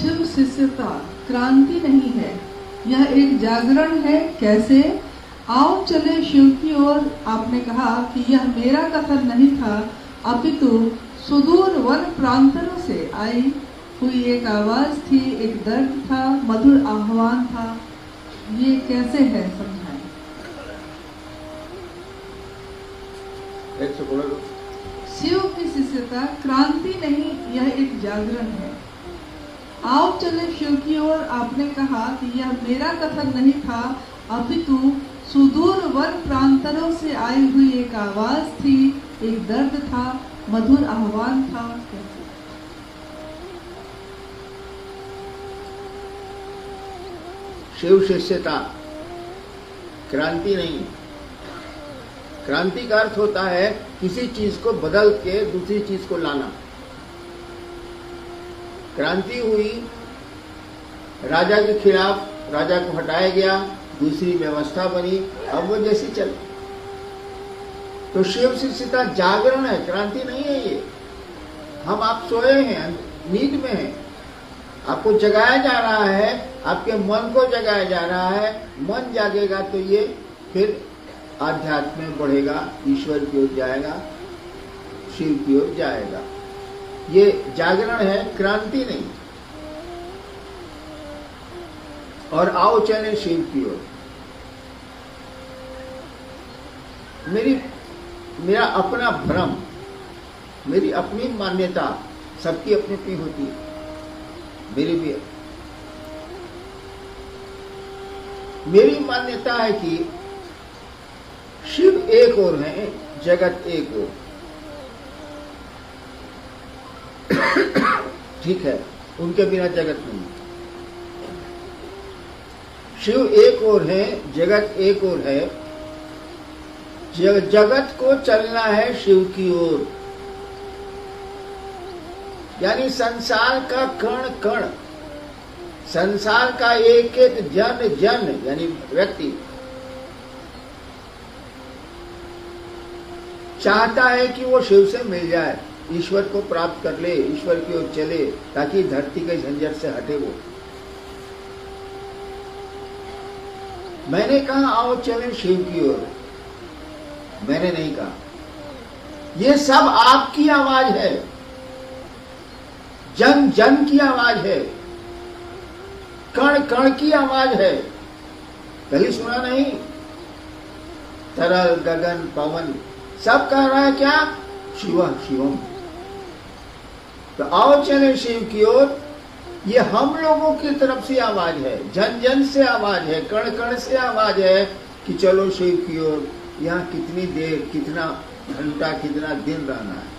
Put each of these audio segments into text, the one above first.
शिव शिष्यता क्रांति नहीं है, यह एक जागरण है। कैसे? आओ चले शिव की ओर। आपने कहा कि यह मेरा कथन नहीं था, अपितु सुदूर वन प्रांतों से आई हुई एक आवाज थी, एक दर्द था, मधुर आह्वान था। ये कैसे है, समझाएं। शिव की शिष्यता क्रांति नहीं, यह एक जागरण है। आओ चले शिव की ओर। आपने कहा कि यह मेरा कथन नहीं था, अपितु सुदूर वन प्रांतों से आई हुई एक आवाज थी, एक दर्द था, मधुर आह्वान था। शिव शिष्यता क्रांति नहीं। क्रांति का अर्थ होता है किसी चीज को बदल के दूसरी चीज को लाना। क्रांति हुई, राजा के खिलाफ राजा को हटाया गया, दूसरी व्यवस्था बनी, अब वो जैसी चले। तो शिव शिष्यता जागरण है, क्रांति नहीं है ये। हम आप सोए हैं, नींद में हैं, आपको जगाया जा रहा है, आपके मन को जगाया जा रहा है। मन जागेगा तो ये फिर आध्यात्म में बढ़ेगा, ईश्वर की ओर जाएगा, शिव की ओर जाएगा। ये जागरण है, क्रांति नहीं। और आओ चले शिव की ओर। मेरा अपना भ्रम, मेरी अपनी मान्यता, सबकी अपनी अपनी होती है, मेरी भी। मेरी मान्यता है कि शिव एक और है, जगत एक और। ठीक है, उनके बिना जगत नहीं। शिव एक और है, जगत एक और है। जगत को चलना है शिव की ओर, यानी संसार का कण कण, संसार का एक एक जन जन यानी व्यक्ति चाहता है कि वो शिव से मिल जाए, ईश्वर को प्राप्त कर ले, ईश्वर की ओर चले, ताकि धरती के झंझट से हटे वो। मैंने कहा आओ चले शिव की ओर, मैंने नहीं कहा। ये सब आपकी आवाज है, जन जन की आवाज है, कण कण की आवाज है। कहीं सुना नहीं? तरल गगन पवन सब कह रहा है क्या? शिव शिवम। तो आओ चले शिव की ओर, ये हम लोगों की तरफ से आवाज है, जन जन से आवाज है, कण कण से आवाज है कि चलो शिव की ओर। यहाँ कितनी देर, कितना घंटा, कितना दिन रहना है,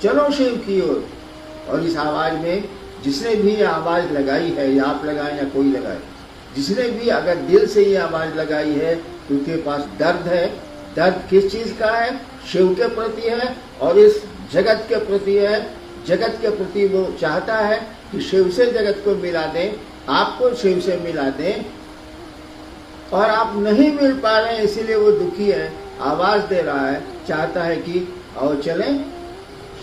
चलो शिव की ओर। और इस आवाज में जिसने भी ये आवाज लगाई है, या आप लगाए या कोई लगाए, जिसने भी अगर दिल से ये आवाज लगाई है तो उसके पास दर्द है। दर्द किस चीज का है? शिव के प्रति है और इस जगत के प्रति है। जगत के प्रति वो चाहता है कि शिव से जगत को मिला दें, आपको शिव से मिला दें, और आप नहीं मिल पा रहे हैं, इसीलिए वो दुखी है, आवाज दे रहा है, चाहता है कि आओ चलें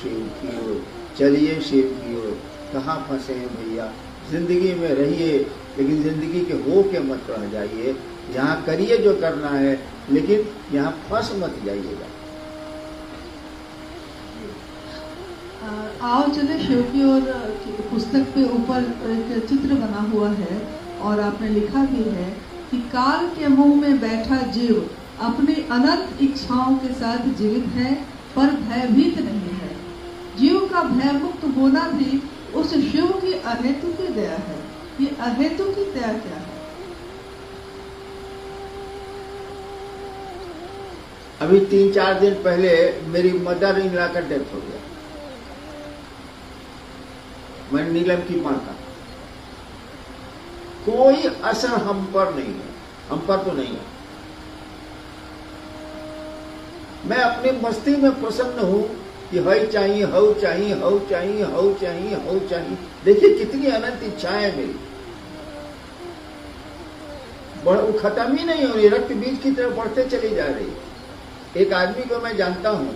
शिव की ओर, चलिए शिव की ओर। कहाँ फंसे हैं भैया? जिंदगी में रहिए, लेकिन जिंदगी के हो के मत रह जाइए। यहाँ करिए जो करना है, लेकिन यहाँ फंस मत जाइएगा। आओ चले शिव की ओर पुस्तक पे ऊपर एक चित्र बना हुआ है, और आपने लिखा भी है कि काल के मुंह में बैठा जीव अपनी अनंत इच्छाओं के साथ जीवित है, पर भयभीत नहीं है। जीव का भय मुक्त होना भी उस शिव की अहेतु की दया है। ये अहेतु की दया क्या है? अभी 3-4 दिन पहले मेरी मदर इन लॉ का डेथ हो गया। मैं नीलम की मां का, कोई असर हम पर नहीं है, हम पर तो नहीं है। मैं अपनी मस्ती में प्रसन्न हूं कि हई चाहिए, हऊ चाहिए, हऊ चाहिए, हऊ चाहिए, हऊ चाहिए। देखिए कितनी अनंत इच्छाएं है मेरी, वो खत्म ही नहीं हो रही, रक्त बीज की तरफ बढ़ते चली जा रही। एक आदमी को मैं जानता हूं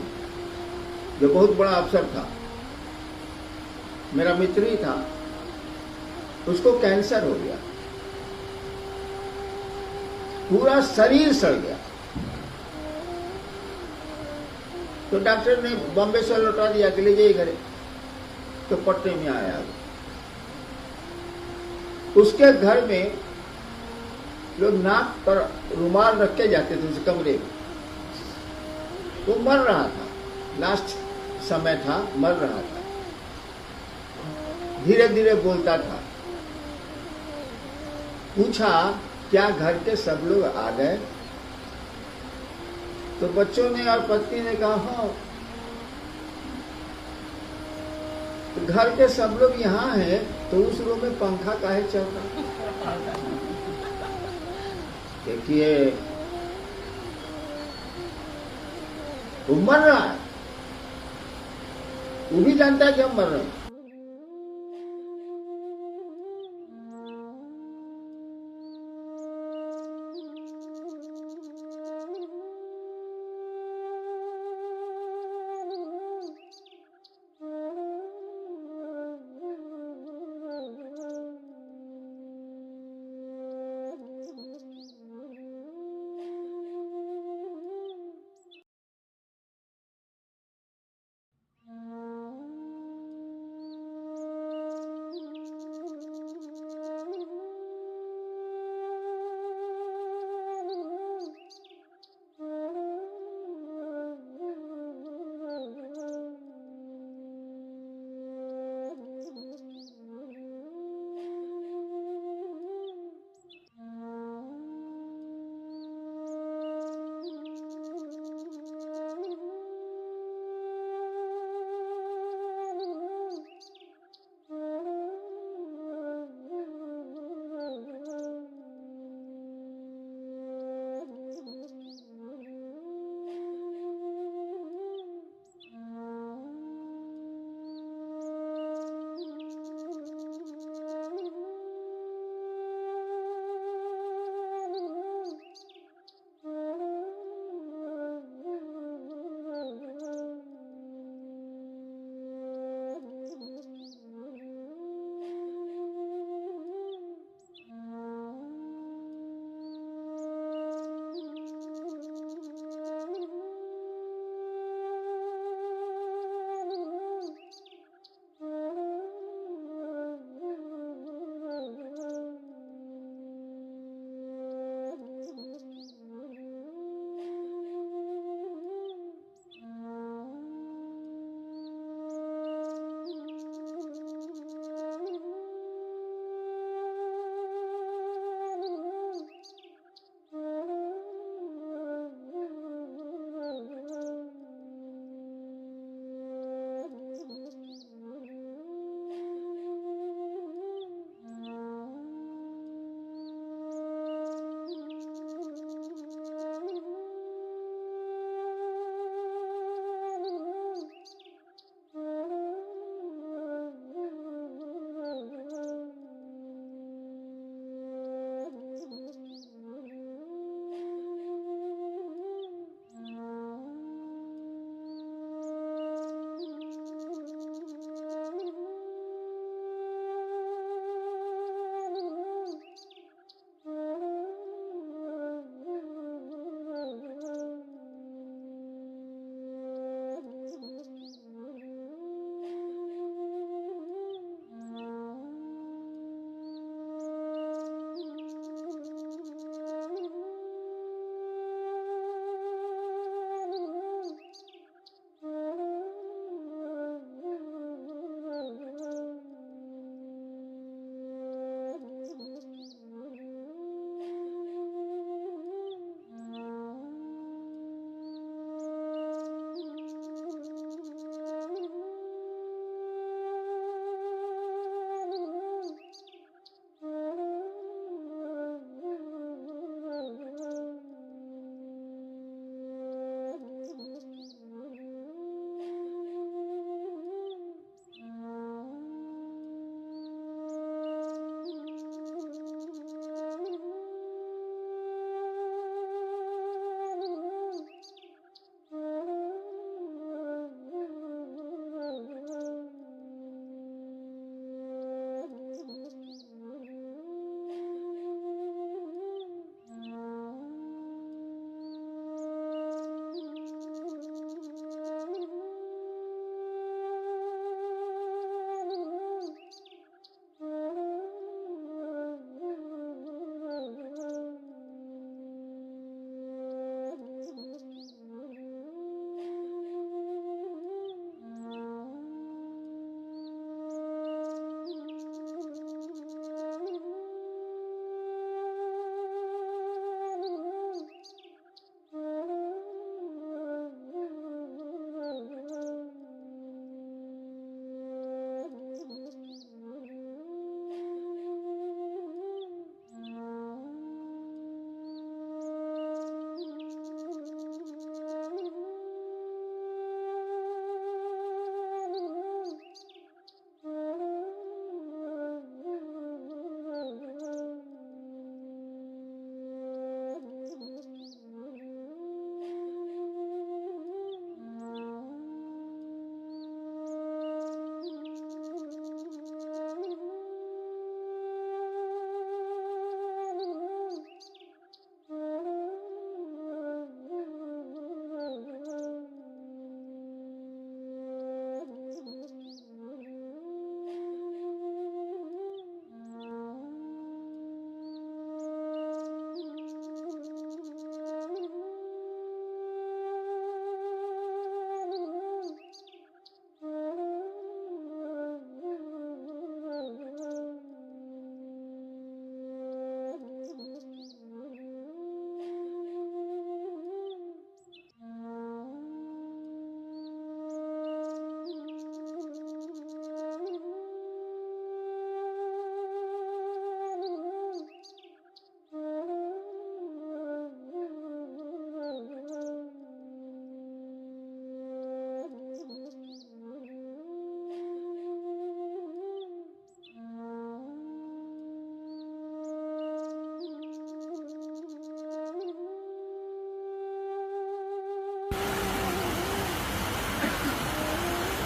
जो बहुत बड़ा अफसर था, मेरा मित्र ही था, उसको कैंसर हो गया, पूरा शरीर सड़ गया। तो डॉक्टर ने बॉम्बे से लौटा दिया कि ले जाइए घरे। तो पटने में आया। उसके घर में लोग नाक पर रुमाल रख के जाते थे उस कमरे में। वो मर रहा था, लास्ट समय था, मर रहा था, धीरे धीरे बोलता था। पूछा क्या घर के सब लोग आ गए? तो बच्चों ने और पत्नी ने कहा हाँ। तो घर के सब लोग यहाँ हैं, तो उस रूम में पंखा काहे चल रहा? देखिए, वो मर रहा है, वो भी जानता है कि हम मर रहे हैं।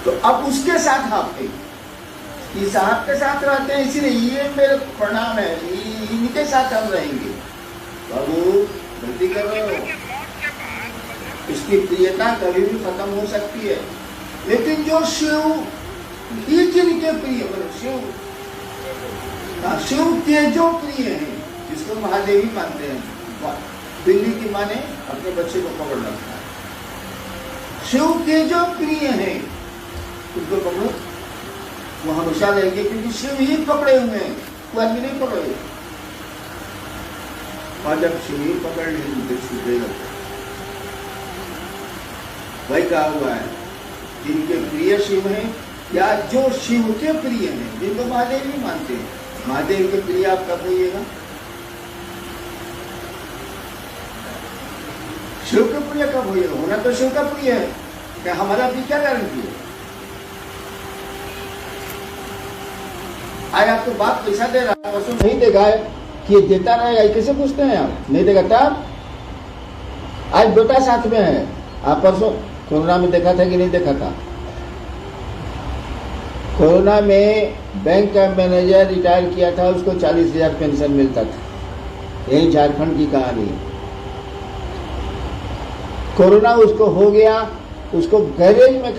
तो अब उसके साथ आप हैं, ये साहब के साथ रहते हैं, इसलिए ये मेरे प्रणाम है, इनके साथ हम रहेंगे। बाबू गलती कर रहे हो, इसकी प्रियता कभी भी खत्म हो सकती है। लेकिन जो शिव ही जिनके प्रिय, मतलब शिव के जो प्रिय हैं, जिसको महादेवी मानते हैं, दिल्ली की माँ ने अपने बच्चे को पकड़ रखा है, शिव के जो प्रिय हैं उनको पकड़ो, वो हमेशा रहेंगे, क्योंकि शिव ही पकड़े हुए हैं, कोई आदमी नहीं पकड़े। और जब शिव ही पकड़ लेंगे तो छूटेगा भाई। कहा हुआ है जिनके प्रिय शिव हैं, या जो शिव के प्रिय हैं, जिनको महादेव ही मानते हैं, महादेव के प्रिय आप कब होइएगा? शिव के प्रिय कब होइएगा? होना तो शिव का प्रिय है, क्या हमारा भी क्या गारंटी है? आज आपको बाप पैसा दे रहा है, नहीं देगा कि ये देता रहेगा, ये कैसे पूछते हैं आप? नहीं देगा तब? आज बेटा साथ में है, आप परसों कोरोना में देखा था कि नहीं देखा था? कोरोना में बैंक का मैनेजर रिटायर किया था, उसको 40,000 पेंशन मिलता था। यही झारखंड की कहानी है। कोरोना उसको हो गया, उसको गैरेज में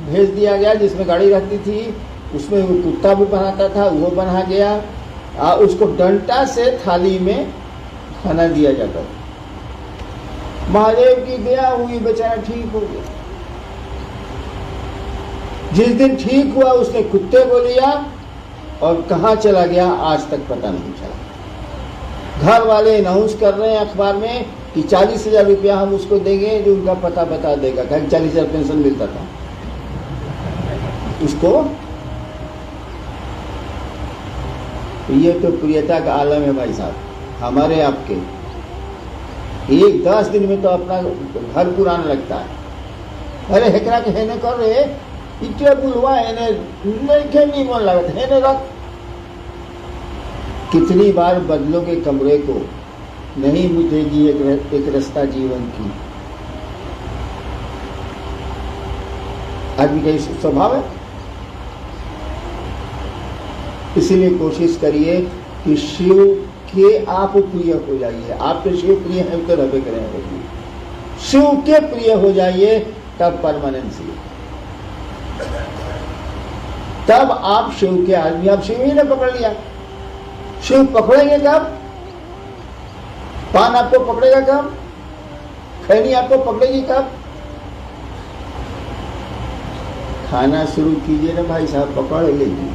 भेज दिया गया जिसमें गाड़ी रहती थी, उसमें वो कुत्ता भी बनाता था, वो बना गया। उसको डंटा से थाली में खाना दिया जाता था। महादेव की दया हुई, बेचारा ठीक हो गया। जिस दिन ठीक हुआ उसने कुत्ते को लिया और कहाँ चला गया आज तक पता नहीं चला। घर वाले अनाउंस कर रहे हैं अखबार में कि 40,000 रुपया हम उसको देंगे जो उनका पता बता देगा। 40,000 पेंशन मिलता था उसको। ये तो प्रियता का आलम है भाई साहब, हमारे आपके। एक 10 दिन में तो अपना घर पुराना लगता है। अरे हेकरा के हेने कर रहे इटे बुलवा हेने नहीं मन लगता हेने रख। कितनी बार बदलोगे कमरे को, नहीं मिटेगी एक रास्ता जीवन की। आदमी का स्वभाव है। इसीलिए कोशिश करिए कि शिव के आप प्रिय हो जाइए। आपके शिव प्रिय हैं तो रबे करें, शिव के प्रिय हो जाइए, तब परमानेंसी, तब आप शिव के आदमी। आप शिव ही ने पकड़ लिया, शिव पकड़ेंगे कब? पान आपको पकड़ेगा कब? खैनी आपको पकड़ेगी कब? खाना शुरू कीजिए ना भाई साहब, पकड़ लेगी।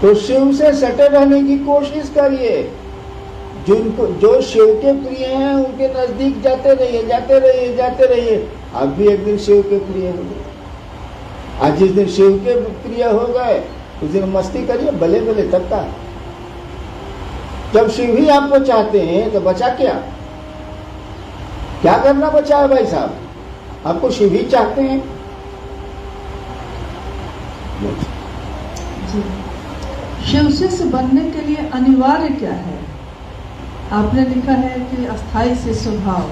तो शिव से सटे रहने की कोशिश करिए। जिनको जो शिव के प्रिय हैं उनके नजदीक जाते रहिए, जाते रहिए, जाते रहिए। आप भी एक दिन शिव के प्रिय हो गए। आज जिस दिन शिव के प्रिय हो गए उस दिन मस्ती करिए, भले भले तब का। जब शिव ही आपको चाहते हैं तो बचा क्या? क्या करना बचा है भाई साहब? आपको शिव ही चाहते हैं। जी, शिव शिष्य बनने के लिए अनिवार्य क्या है? आपने लिखा है कि अस्थाई से स्वभाव,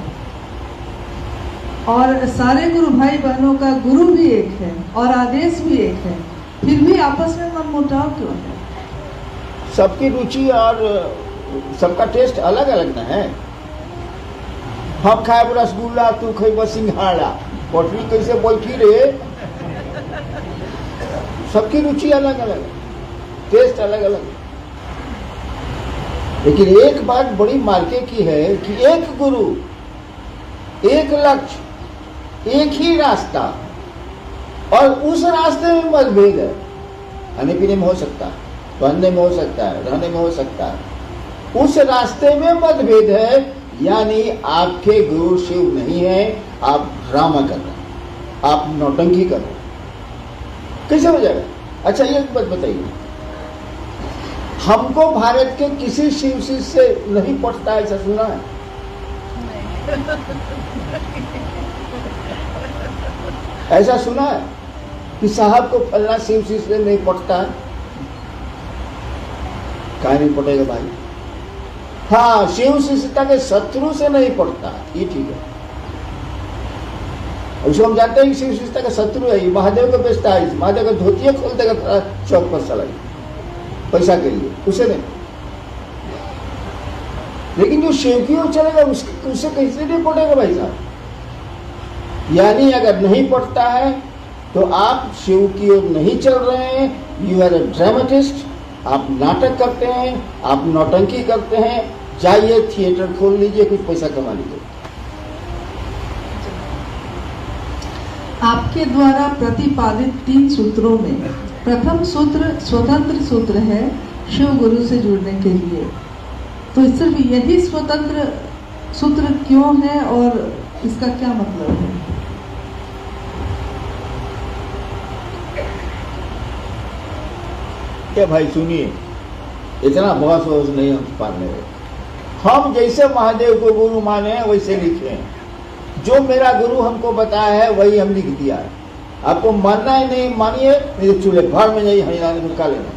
और सारे गुरु भाई बहनों का गुरु भी एक है और आदेश भी एक है, फिर भी आपस में मनमुटाव क्यों है? सबकी रुचि और सबका टेस्ट अलग अलग ना है। हम खाए रसगुल्ला, तू खेब सिंघाड़ा, पटरी कैसे बैठी रे? सबकी रुचि अलग अलग, टेस्ट अलग अलग। लेकिन एक बात बड़ी मार्के की है कि एक गुरु, एक लक्ष्य, एक ही रास्ता, और उस रास्ते में मतभेद है। खाने पीने में हो सकता है, पहनने में हो सकता है, रहने में हो सकता है। उस रास्ते में मतभेद है, यानी आपके गुरु शिव नहीं है, आप ड्रामा कर रहे हैं, आप नौटंकी कर रहे हैं। कैसे हो जाएगा? अच्छा ये बात बताइए, हमको भारत के किसी शिव शिष्य से नहीं पटता, ऐसा सुना है? ऐसा सुना है कि साहब को फलना शिव शिष्य से नहीं पटता है? कहाँ नहीं पटेगा भाई? हाँ, शिव शिष्यता के शत्रु से नहीं पटता, ये ठीक है। उसको हम जानते हैं कि शिव विशेषता का शत्रु है, ये महादेव को बेचता है, महादेव का धोतिया खोल देगा चौक पर सलाई पैसा के लिए, उसे नहीं। लेकिन जो शिव की ओर चलेगा उससे कैसे नहीं पड़ेगा भाई साहब। यानी अगर नहीं पड़ता है तो आप शिव की ओर नहीं चल रहे हैं, यू आर ए ड्रामेटिस्ट, आप नाटक करते हैं, आप नौटंकी करते हैं। जाइए थिएटर खोल लीजिए, कुछ पैसा कमा लीजिए। आपके द्वारा प्रतिपादित 3 सूत्रों में प्रथम सूत्र स्वतंत्र सूत्र है शिव गुरु से जुड़ने के लिए, तो सिर्फ यही स्वतंत्र सूत्र क्यों है और इसका क्या मतलब है? क्या भाई सुनिए, इतना बहस नहीं हम पाने रहे। हम जैसे महादेव को गुरु माने हैं वैसे लिखे हैं, जो मेरा गुरु हमको बताया है वही हम लिख दिया है। आपको मानना है नहीं मानिए, नहीं तो चूल्हे भर में जाइए हरिदान को का लेना।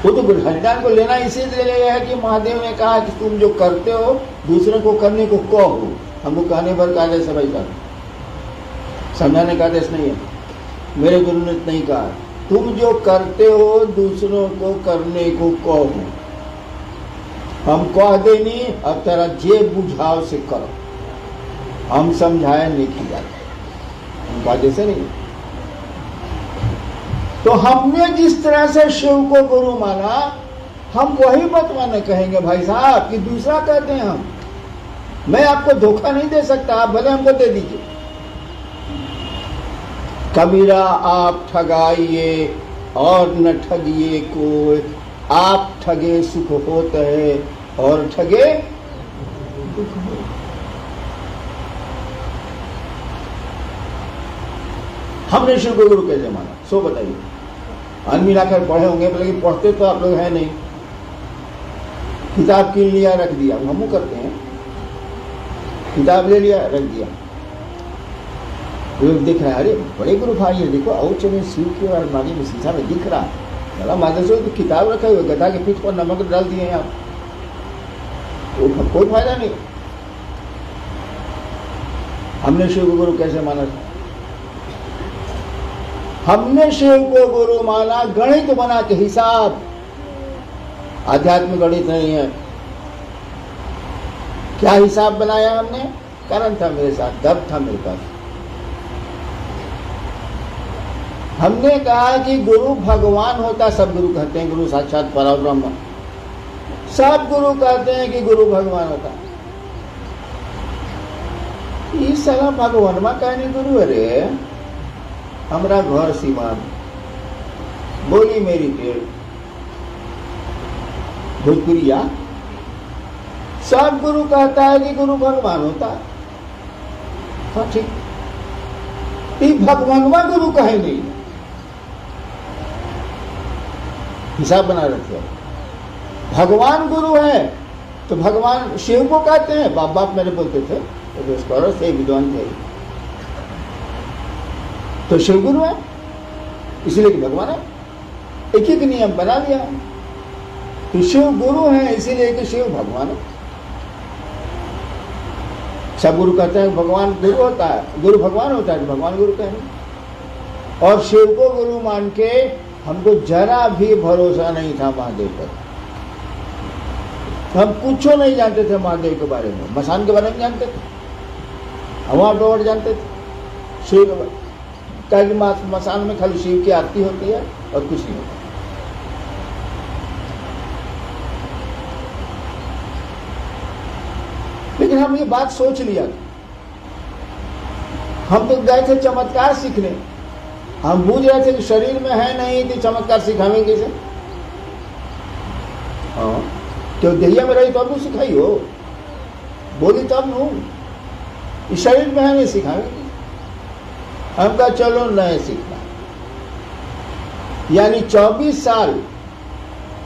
वो तो हरिदान को लेना इसीलिए है कि महादेव ने कहा कि तुम जो करते हो दूसरे को करने को कहो। हमको कहने पर का आदेश है भाई साहब, समझाने का आदेश नहीं है। मेरे गुरु ने नहीं कहा तुम जो करते हो दूसरों को करने को कहो। हम कह देनी अब तेरा जे बुझाव से करो, हम समझाए नहीं किया, उनका जैसे नहीं। तो हमने जिस तरह से शिव को गुरु माना, हम वही बतवाना कहेंगे भाई साहब कि दूसरा कहते हैं हम। मैं आपको धोखा नहीं दे सकता, आप भले हमको दे दीजिए। कबीरा आप ठगाइए और न ठगिए कोई, आप ठगे सुख होता है और ठगे दुख हो। हमने शिव को गुरु कैसे माना, सो बताइए। अन मिलाकर पढ़े होंगे, लेकिन पढ़ते तो आप लोग हैं नहीं। किताब कीन लिया रख दिया, हम करते हैं, किताब ले लिया रख दिया। लोग दिख रहा है, अरे बड़े गुरु भाई है, देखो औच में शिव की और अलमारी में शीशा में दिख रहा है। चला माता से तो किताब रखा हुआ, गधा के पीठ पर नमक डाल दिए हैं आप, तो कोई फायदा नहीं। हमने शिव को गुरु कैसे माना? हमने शिव को गुरु माना गणित बना के, हिसाब। आध्यात्मिक गणित नहीं है। क्या हिसाब बनाया हमने? कारण था मेरे साथ, दब था मेरे पास। हमने कहा कि गुरु भगवान होता, सब गुरु कहते हैं गुरु साक्षात परब्रह्म, सब गुरु कहते हैं कि गुरु भगवान होता। इस साला भगवानमा कहने गुरु, अरे हमरा घर सीमान बोली मेरी टेढ़ भोजपुरिया। सब गुरु कहता है कि गुरु भगवान होता। हाँ ठीक, भगवानवा गुरु कहे नहीं, हिसाब बना रखे। भगवान गुरु है तो भगवान शिव को कहते हैं। बाप बाप मेरे बोलते थे, तो स्कॉलर थे, विद्वान थे, तो शिव गुरु है इसलिए कि भगवान है। एक ही नियम बना दिया कि शिव गुरु है इसीलिए कि शिव भगवान है। सब गुरु कहते हैं भगवान गुरु होता है, गुरु भगवान होता है, भगवान गुरु कहेंगे। और शिव को गुरु मान के हमको जरा भी भरोसा नहीं था महादेव पर। हम कुछ नहीं जानते थे महादेव के बारे में, मसान के बारे में जानते थे, हवा डोर जानते थे। शिव के बारे मसान में खाली शिव की आरती होती है और कुछ नहीं होता। लेकिन हम ये बात सोच लिया, हम तो गए थे चमत्कार सीखने। हम बूझ रहे थे कि शरीर में है नहीं तो चमत्कार सिखाएंगे कैसे? हाँ, क्यों दहिया में रही तो अब सिखाई हो, बोली तब नू, इस शरीर में है नहीं सिखाएंगे। हम कहा चलो नए सीखना। यानी 24 साल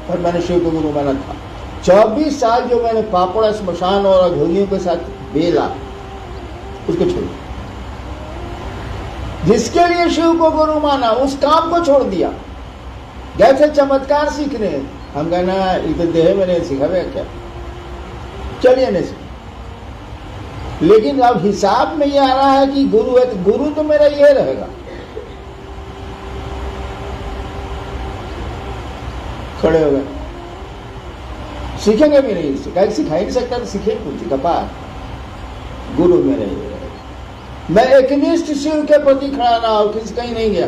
पर मैंने शिव को गुरु माना था। 24 साल जो मैंने पापड़ स्मशान और अघोरियों के साथ बेला, उसको छोड़ दिया। जिसके लिए शिव को गुरु माना उस काम को छोड़ दिया। गए थे चमत्कार सीखने, हम कहना इधर देह में नहीं सिखावे क्या, चलिए नहीं सीख। लेकिन अब हिसाब में ये आ रहा है कि गुरु है, तो गुरु तो मेरा ये रहेगा। खड़े हो गए, सीखेंगे भी नहीं, सिखा ही नहीं सकता, तो सीखे कुछ कपार। गुरु मेरा ये रहेगा। मैं एकनिष्ठ शिव के प्रति खड़ा रहा और किसी कहीं नहीं गया,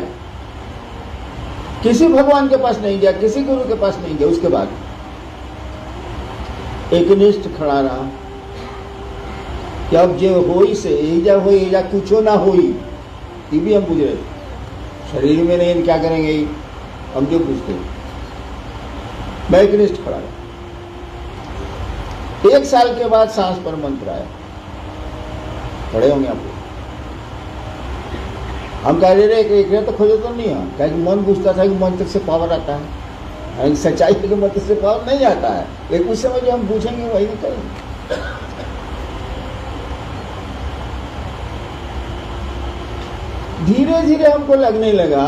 किसी भगवान के पास नहीं गया, किसी गुरु के पास नहीं गया। उसके बाद एकनिष्ठ खड़ा रहा कि अब जो होई से एजा होई, एजा कुछो ना होई, ये भी हम पूछ रहे। शरीर में नहीं, क्या करेंगे हम जो पूछते। मैं एकनिष्ठ खड़ा रहा। 1 साल के बाद सांस पर मंत्र आया। खड़े होंगे आप। हम कह रहे एक तो खोजे तो नहीं है, क्या मन पूछता था कि मंत्र से पावर आता है। सच्चाई के मंत्र से पावर नहीं आता है, लेकिन उस समय जो हम पूछेंगे वही करेंगे। धीरे धीरे हमको लगने लगा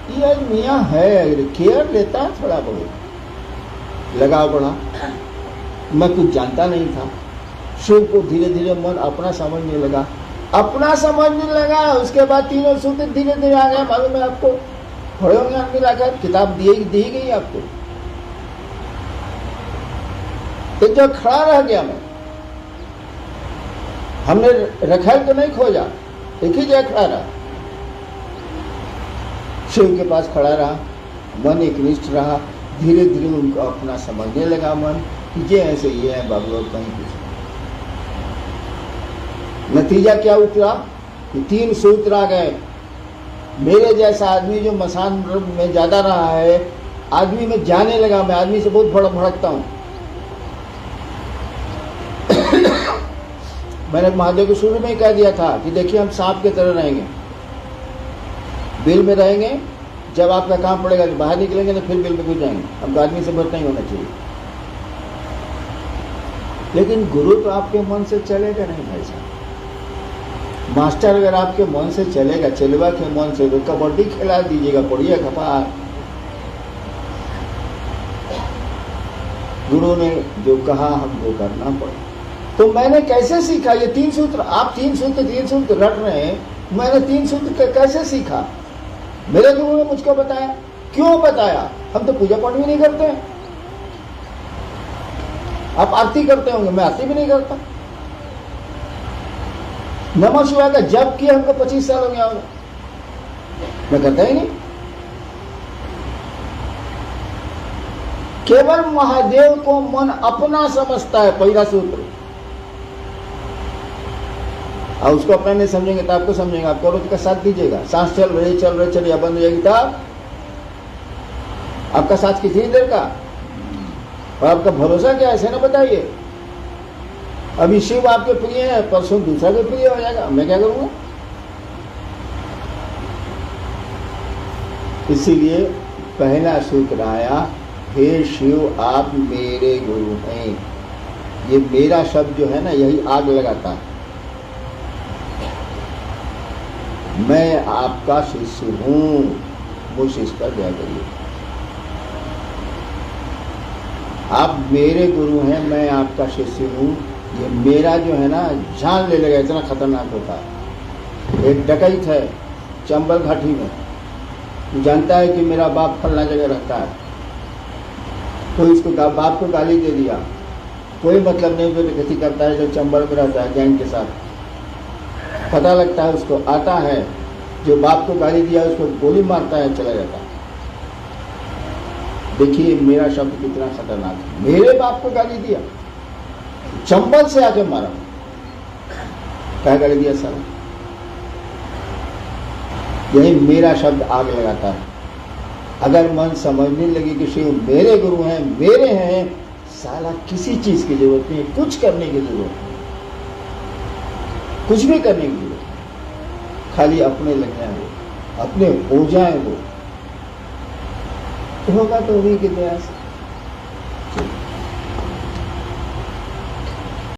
कि आज मियाँ है, केयर लेता है थोड़ा बहुत, लगाव बढ़ा। मैं कुछ जानता नहीं था। शिव को धीरे धीरे मन अपना समझने लगा, अपना समझने लगा। उसके बाद तीनों सूत्र धीरे धीरे आ गए। मालूम है आपको, खड़े होंगे आदमी लाकर किताब दी गई आपको। तो जो खड़ा रह गया मैं, हमने रखा तो नहीं खोजा, एक ही जगह खड़ा रहा। शिव के पास खड़ा रहा, मन एकनिष्ठ रहा। धीरे धीरे उनको अपना समझने लगा मन कि ये ऐसे ये है बाबू, और कहीं कुछ। नतीजा क्या उतरा कि 3 सूत्र आ गए। मेरे जैसा आदमी जो मसान में ज्यादा रहा है, आदमी में जाने लगा। मैं आदमी से बहुत भड़कता हूं। मैंने महादेव को शुरू में ही कह दिया था कि देखिए हम सांप की तरह रहेंगे, बिल में रहेंगे। जब आपका काम पड़ेगा तो बाहर निकलेंगे, तो फिर बिल में घुस जाएंगे। हमको आदमी से भर नहीं होना चाहिए। लेकिन गुरु तो आपके मन से चलेगा नहीं भाई साहब। मास्टर अगर आपके मन से चलेगा, चलवा के मन से, तो कबड्डी खिला दीजिएगा, पढ़िए खपार। गुरु ने जो कहा हमको करना पड़ा। तो मैंने कैसे सीखा ये 3 सूत्र? आप 3 सूत्र रट रहे हैं। मैंने 3 सूत्र कैसे सीखा? मेरे गुरु ने मुझको बताया। क्यों बताया? हम तो पूजा पाठ भी नहीं करते हैं। आप आरती करते होंगे, मैं आरती भी नहीं करता। नमः शिवाय का जप किया हमको 25 साल हो गया होगा, मैं करता ही नहीं। केवल महादेव को मन अपना समझता है, पहला सूत्र। और उसको अपना नहीं समझेंगे तो आपको समझेंगे। आप करो का साथ दीजिएगा। सांस चल रही चलिए, बंद हो जाएगी तब आपका साथ कितनी देर का, और आपका भरोसा क्या है ना बताइए। अभी शिव आपके प्रिय है, परसों दूसरा के प्रिय हो जाएगा, मैं क्या करूंगा? इसीलिए पहला सूत्र आया, हे शिव आप मेरे गुरु हैं। ये मेरा शब्द जो है ना, यही आग लगाता है। मैं आपका शिष्य हूं, मुझ इस पर दया करिए। आप मेरे गुरु हैं, मैं आपका शिष्य हूं। ये मेरा जो है ना, जान ले लेगा, इतना खतरनाक होता है। एक डकैत है चंबल घाटी में, जानता है कि मेरा बाप फलना जगह रहता है, तो इसको बाप को गाली दे दिया। कोई मतलब नहीं, जो डकैती करता है, जो चंबल में रहता है गैंग के साथ। पता लगता है उसको, आता है, जो बाप को गाली दिया उसको गोली मारता है, चला जाता है। देखिए मेरा शब्द कितना खतरनाक है। मेरे बाप को गाली दिया, चंबल से आके मारा। क्या गाली दिया सर? यही मेरा शब्द आग लगाता है। अगर मन समझने लगे कि शिव मेरे गुरु हैं, मेरे हैं, साला किसी चीज की जरूरत नहीं, कुछ करने की जरूरत नहीं, कुछ भी करने की जरूरत, खाली अपने लग जाए वो, अपने हो जाए वो, होगा तो उन्हीं की दया से।